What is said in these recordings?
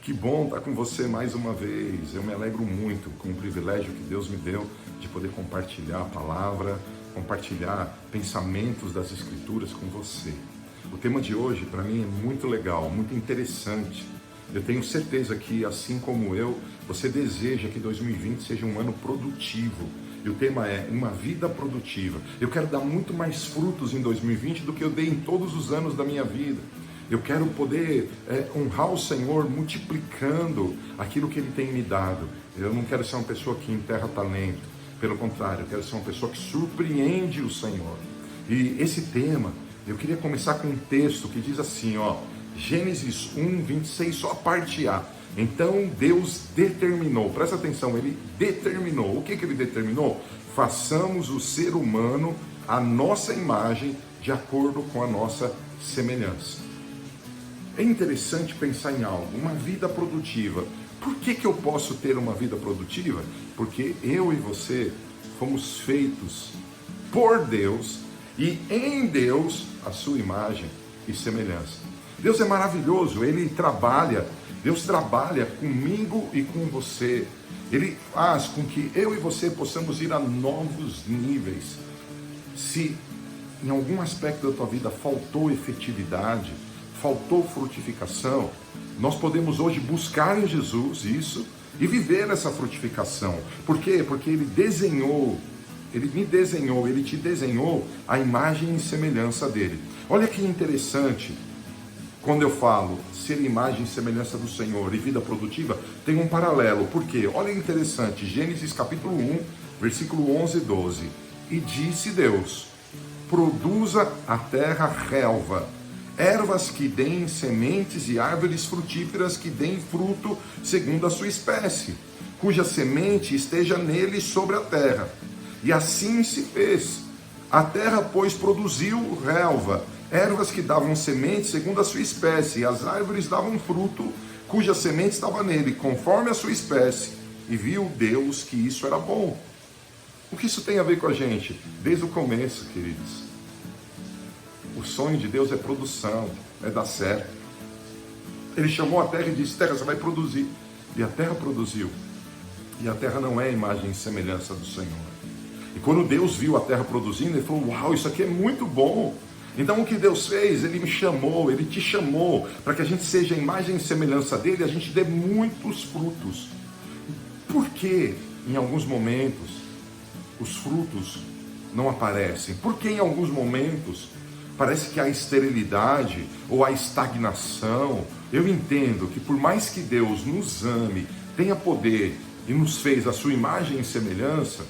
Que bom estar com você mais uma vez. Eu me alegro muito com o privilégio que Deus me deu de poder compartilhar a palavra, compartilhar pensamentos das Escrituras com você. O tema de hoje, para mim, é muito legal, muito interessante. Eu tenho certeza que, assim como eu, você deseja que 2020 seja um ano produtivo. E o tema é uma vida produtiva. Eu quero dar muito mais frutos em 2020 do que eu dei em todos os anos da minha vida. Eu quero poder honrar o Senhor multiplicando aquilo que Ele tem me dado. Eu não quero ser uma pessoa que enterra talento. Pelo contrário, eu quero ser uma pessoa que surpreende o Senhor. E esse tema, eu queria começar com um texto que diz assim, Gênesis 1, 26, só a parte A. Então Deus determinou, presta atenção, Ele determinou. O que Ele determinou? Façamos o ser humano à nossa imagem, de acordo com a nossa semelhança. É interessante pensar em algo, uma vida produtiva. Por que eu posso ter uma vida produtiva? Porque eu e você fomos feitos por Deus e em Deus a sua imagem e semelhança. Deus é maravilhoso, Deus trabalha comigo e com você. Ele faz com que eu e você possamos ir a novos níveis. Se em algum aspecto da tua vida faltou efetividade, faltou frutificação, nós podemos hoje buscar em Jesus isso e viver essa frutificação. Por quê? Porque Ele me desenhou, Ele te desenhou a imagem e semelhança dEle. Olha que interessante, quando eu falo ser imagem e semelhança do Senhor e vida produtiva, tem um paralelo. Por quê? Olha que interessante, Gênesis capítulo 1, versículo 11 e 12. E disse Deus, produza a terra relva, ervas que deem sementes e árvores frutíferas que deem fruto segundo a sua espécie, cuja semente esteja nele sobre a terra. E assim se fez. A terra, pois, produziu relva, ervas que davam semente segundo a sua espécie, e as árvores davam fruto, cuja semente estava nele, conforme a sua espécie. E viu Deus que isso era bom. O que isso tem a ver com a gente? Desde o começo, queridos. O sonho de Deus é produção, é dar certo. Ele chamou a terra e disse, terra, você vai produzir. E a terra produziu. E a terra não é a imagem e semelhança do Senhor. E quando Deus viu a terra produzindo, Ele falou, uau, isso aqui é muito bom. Então o que Deus fez? Ele me chamou, Ele te chamou, para que a gente seja a imagem e semelhança dEle e a gente dê muitos frutos. Por que em alguns momentos os frutos não aparecem? Por que em alguns momentos parece que há esterilidade ou há estagnação? Eu entendo que por mais que Deus nos ame, tenha poder e nos fez a sua imagem e semelhança,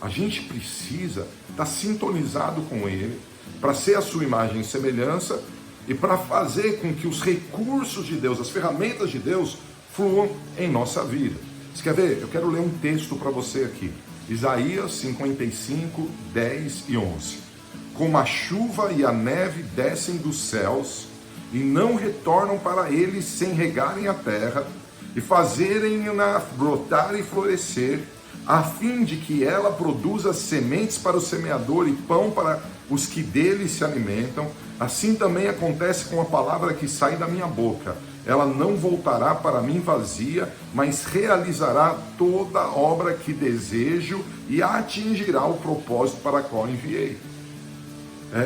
a gente precisa estar sintonizado com Ele para ser a sua imagem e semelhança e para fazer com que os recursos de Deus, as ferramentas de Deus fluam em nossa vida. Você quer ver? Eu quero ler um texto para você aqui. Isaías 55, 10 e 11. Como a chuva e a neve descem dos céus e não retornam para eles sem regarem a terra e fazerem-na brotar e florescer, a fim de que ela produza sementes para o semeador e pão para os que dele se alimentam, assim também acontece com a palavra que sai da minha boca. Ela não voltará para mim vazia, mas realizará toda a obra que desejo e atingirá o propósito para qual enviei.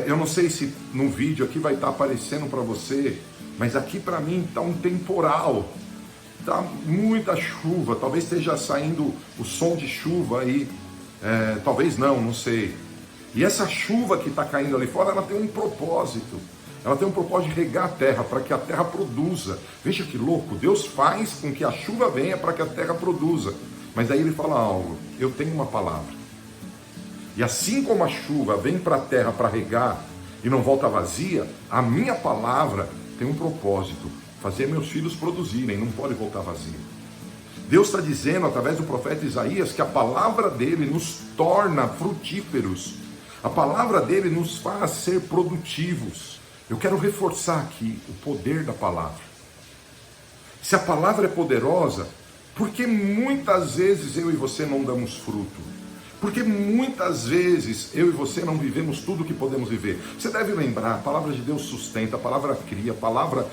Eu não sei se no vídeo aqui vai estar aparecendo para você, mas aqui para mim está um temporal. Está muita chuva, talvez esteja saindo o som de chuva aí, talvez não sei. E essa chuva que está caindo ali fora, ela tem um propósito. Ela tem um propósito de regar a terra, para que a terra produza. Veja que louco, Deus faz com que a chuva venha para que a terra produza. Mas aí Ele fala algo, eu tenho uma palavra. E assim como a chuva vem para a terra para regar e não volta vazia, a minha palavra tem um propósito. Fazer meus filhos produzirem, não pode voltar vazio. Deus está dizendo através do profeta Isaías que a palavra dele nos torna frutíferos. A palavra dele nos faz ser produtivos. Eu quero reforçar aqui o poder da palavra. Se a palavra é poderosa, por que muitas vezes eu e você não damos fruto? Porque muitas vezes eu e você não vivemos tudo o que podemos viver. Você deve lembrar, a palavra de Deus sustenta, a palavra cria, a palavra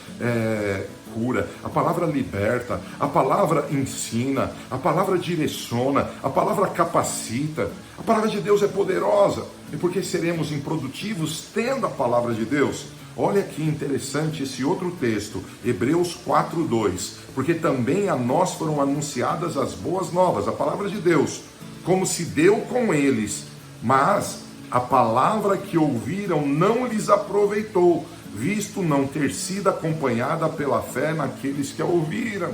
cura, a palavra liberta, a palavra ensina, a palavra direciona, a palavra capacita. A palavra de Deus é poderosa. E por que seremos improdutivos tendo a palavra de Deus? Olha que interessante esse outro texto, Hebreus 4:2. Porque também a nós foram anunciadas as boas novas, a palavra de Deus, como se deu com eles, mas a palavra que ouviram não lhes aproveitou, visto não ter sido acompanhada pela fé naqueles que a ouviram.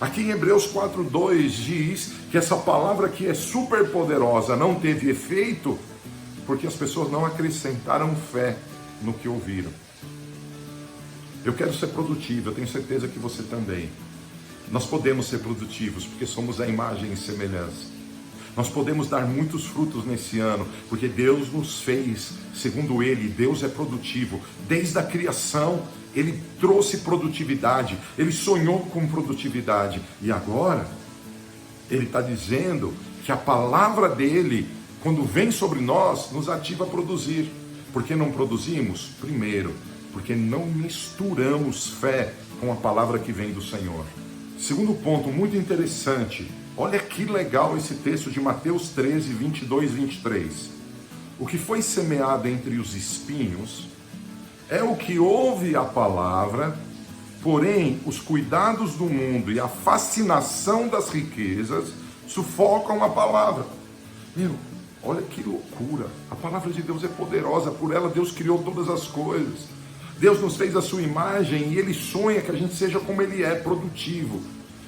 Aqui em Hebreus 4:2 diz que essa palavra que é super poderosa não teve efeito, porque as pessoas não acrescentaram fé no que ouviram. Eu quero ser produtivo, eu tenho certeza que você também. Nós podemos ser produtivos, porque somos a imagem e semelhança. Nós podemos dar muitos frutos nesse ano, porque Deus nos fez, segundo Ele, Deus é produtivo. Desde a criação, Ele trouxe produtividade, Ele sonhou com produtividade. E agora, Ele está dizendo que a palavra dEle, quando vem sobre nós, nos ativa a produzir. Por que não produzimos? Primeiro, porque não misturamos fé com a palavra que vem do Senhor. Segundo ponto, muito interessante. Olha que legal esse texto de Mateus 13, 22 e 23. O que foi semeado entre os espinhos é o que ouve a palavra, porém os cuidados do mundo e a fascinação das riquezas sufocam a palavra. Olha que loucura. A palavra de Deus é poderosa, por ela Deus criou todas as coisas. Deus nos fez a sua imagem e Ele sonha que a gente seja como Ele é, produtivo.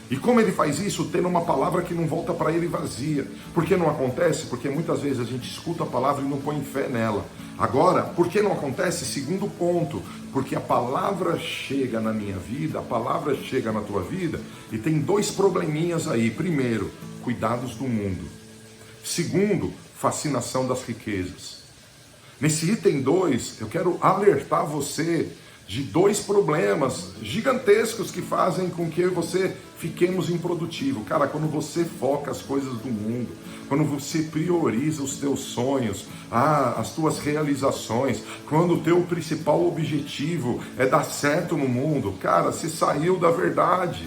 E como Ele faz isso? Tendo uma palavra que não volta para Ele vazia. Por que não acontece? Porque muitas vezes a gente escuta a palavra e não põe fé nela. Agora, por que não acontece? Segundo ponto, porque a palavra chega na minha vida, a palavra chega na tua vida, e tem dois probleminhas aí. Primeiro, cuidados do mundo. Segundo, fascinação das riquezas. Nesse item 2, eu quero alertar você de dois problemas gigantescos que fazem com que eu e você fiquemos improdutivos. Cara, quando você foca as coisas do mundo, quando você prioriza os teus sonhos, as tuas realizações, quando o teu principal objetivo é dar certo no mundo, cara, você saiu da verdade.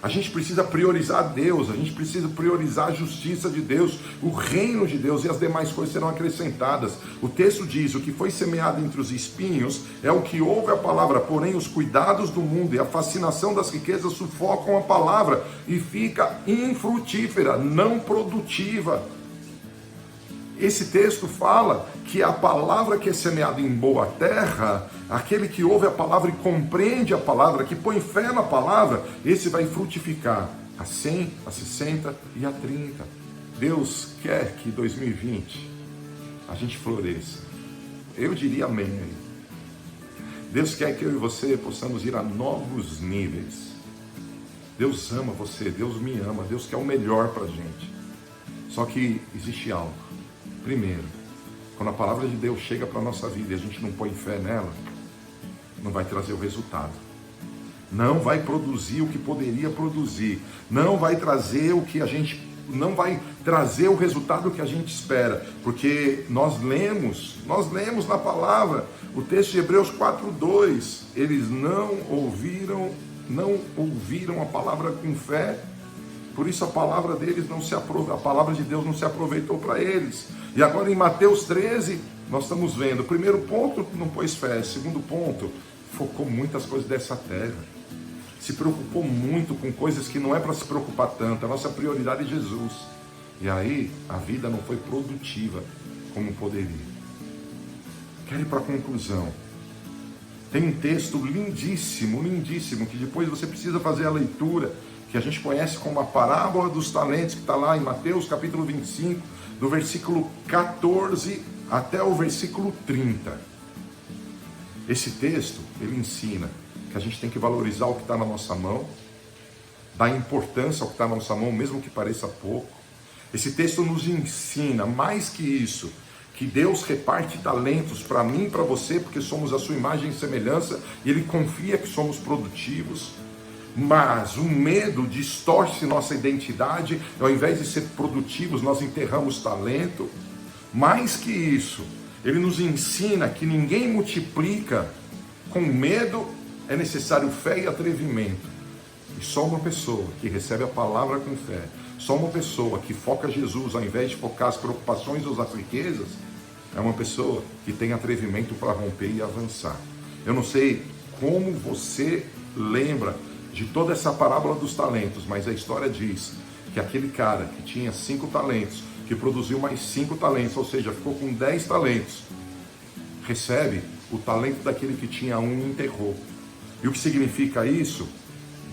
A gente precisa priorizar Deus, a gente precisa priorizar a justiça de Deus, o reino de Deus, e as demais coisas serão acrescentadas. O texto diz: o que foi semeado entre os espinhos é o que ouve a palavra, porém os cuidados do mundo e a fascinação das riquezas sufocam a palavra e fica infrutífera, não produtiva. Esse texto fala que a palavra que é semeada em boa terra, aquele que ouve a palavra e compreende a palavra, que põe fé na palavra, esse vai frutificar a 100, a 60 e a 30. Deus quer que em 2020 a gente floresça. Eu diria amém. Deus quer que eu e você possamos ir a novos níveis. Deus ama você, Deus me ama, Deus quer o melhor pra gente. Só que existe algo. Primeiro, quando a palavra de Deus chega para a nossa vida e a gente não põe fé nela, não vai trazer o resultado. Não vai produzir o que poderia produzir. Não vai trazer não vai trazer o resultado que a gente espera. Porque nós lemos na palavra, o texto de Hebreus 4:2, eles não ouviram a palavra com fé. Por isso a palavra deles a palavra de Deus não se aproveitou para eles. E agora em Mateus 13, nós estamos vendo, primeiro ponto, não pôs fé. Segundo ponto, focou muitas coisas dessa terra. Se preocupou muito com coisas que não é para se preocupar tanto. A nossa prioridade é Jesus. E aí, a vida não foi produtiva como poderia. Quero ir para a conclusão. Tem um texto lindíssimo, que depois você precisa fazer a leitura, que a gente conhece como a parábola dos talentos, que está lá em Mateus capítulo 25, do versículo 14 até o versículo 30. Esse texto, ele ensina que a gente tem que valorizar o que está na nossa mão, dar importância ao que está na nossa mão, mesmo que pareça pouco. Esse texto nos ensina, mais que isso, que Deus reparte talentos para mim e para você, porque somos a sua imagem e semelhança, e Ele confia que somos produtivos. Mas o medo distorce nossa identidade, e ao invés de ser produtivos, nós enterramos talento. Mais que isso, ele nos ensina que ninguém multiplica com medo, é necessário fé e atrevimento. E só uma pessoa que recebe a palavra com fé, só uma pessoa que foca Jesus ao invés de focar as preocupações ou as riquezas, é uma pessoa que tem atrevimento para romper e avançar. Eu não sei como você lembra de toda essa parábola dos talentos, mas a história diz que aquele cara que tinha 5 talentos, que produziu mais 5 talentos, ou seja, ficou com 10 talentos, recebe o talento daquele que tinha 1 e enterrou. E o que significa isso?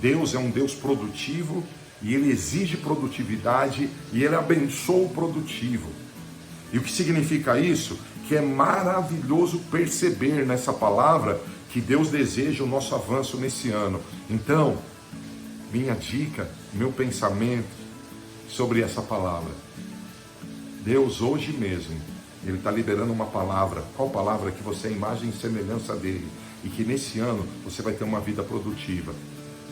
Deus é um Deus produtivo e Ele exige produtividade e Ele abençoa o produtivo. E o que significa isso? Que é maravilhoso perceber nessa palavra que Deus deseja o nosso avanço nesse ano. Então, minha dica, meu pensamento sobre essa palavra. Deus hoje mesmo, Ele está liberando uma palavra. Qual palavra? Que você é imagem e semelhança dEle. E que nesse ano você vai ter uma vida produtiva.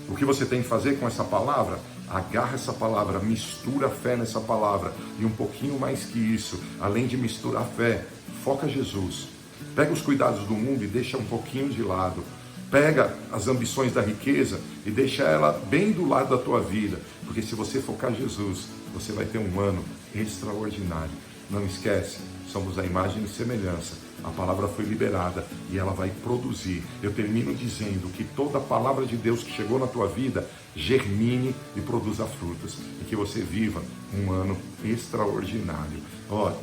O que você tem que fazer com essa palavra? Agarra essa palavra, mistura a fé nessa palavra. E um pouquinho mais que isso, além de misturar a fé, foca Jesus. Pega os cuidados do mundo e deixa um pouquinho de lado. Pega as ambições da riqueza e deixa ela bem do lado da tua vida. Porque se você focar Jesus, você vai ter um ano extraordinário. Não esquece, somos a imagem e semelhança. A palavra foi liberada e ela vai produzir. Eu termino dizendo que toda a palavra de Deus que chegou na tua vida germine e produza frutos. E que você viva um ano extraordinário.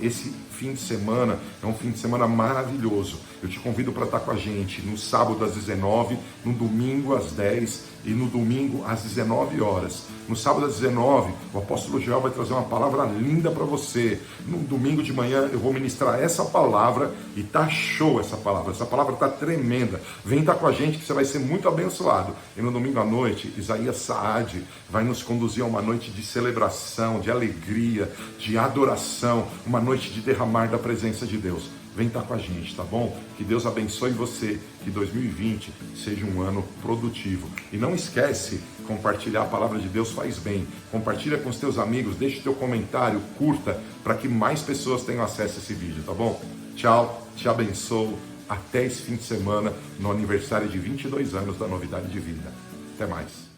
Esse fim de semana é um fim de semana maravilhoso. Eu te convido para estar com a gente no sábado às 19, no domingo às 10 e no domingo às 19 horas. No sábado às 19, o apóstolo Joel vai trazer uma palavra linda para você. No domingo de manhã eu vou ministrar essa palavra e tá show essa palavra tá tremenda. Vem estar com a gente que você vai ser muito abençoado. E no domingo à noite, Isaías Saad vai nos conduzir a uma noite de celebração, de alegria, de adoração, uma noite de derramar da presença de Deus. Vem estar com a gente, tá bom? Que Deus abençoe você, que 2020 seja um ano produtivo. E não esquece, compartilhar a palavra de Deus faz bem. Compartilha com os teus amigos, deixa o teu comentário, curta, para que mais pessoas tenham acesso a esse vídeo, tá bom? Tchau, te abençoo. Até esse fim de semana, no aniversário de 22 anos da Novidade de Vida. Até mais.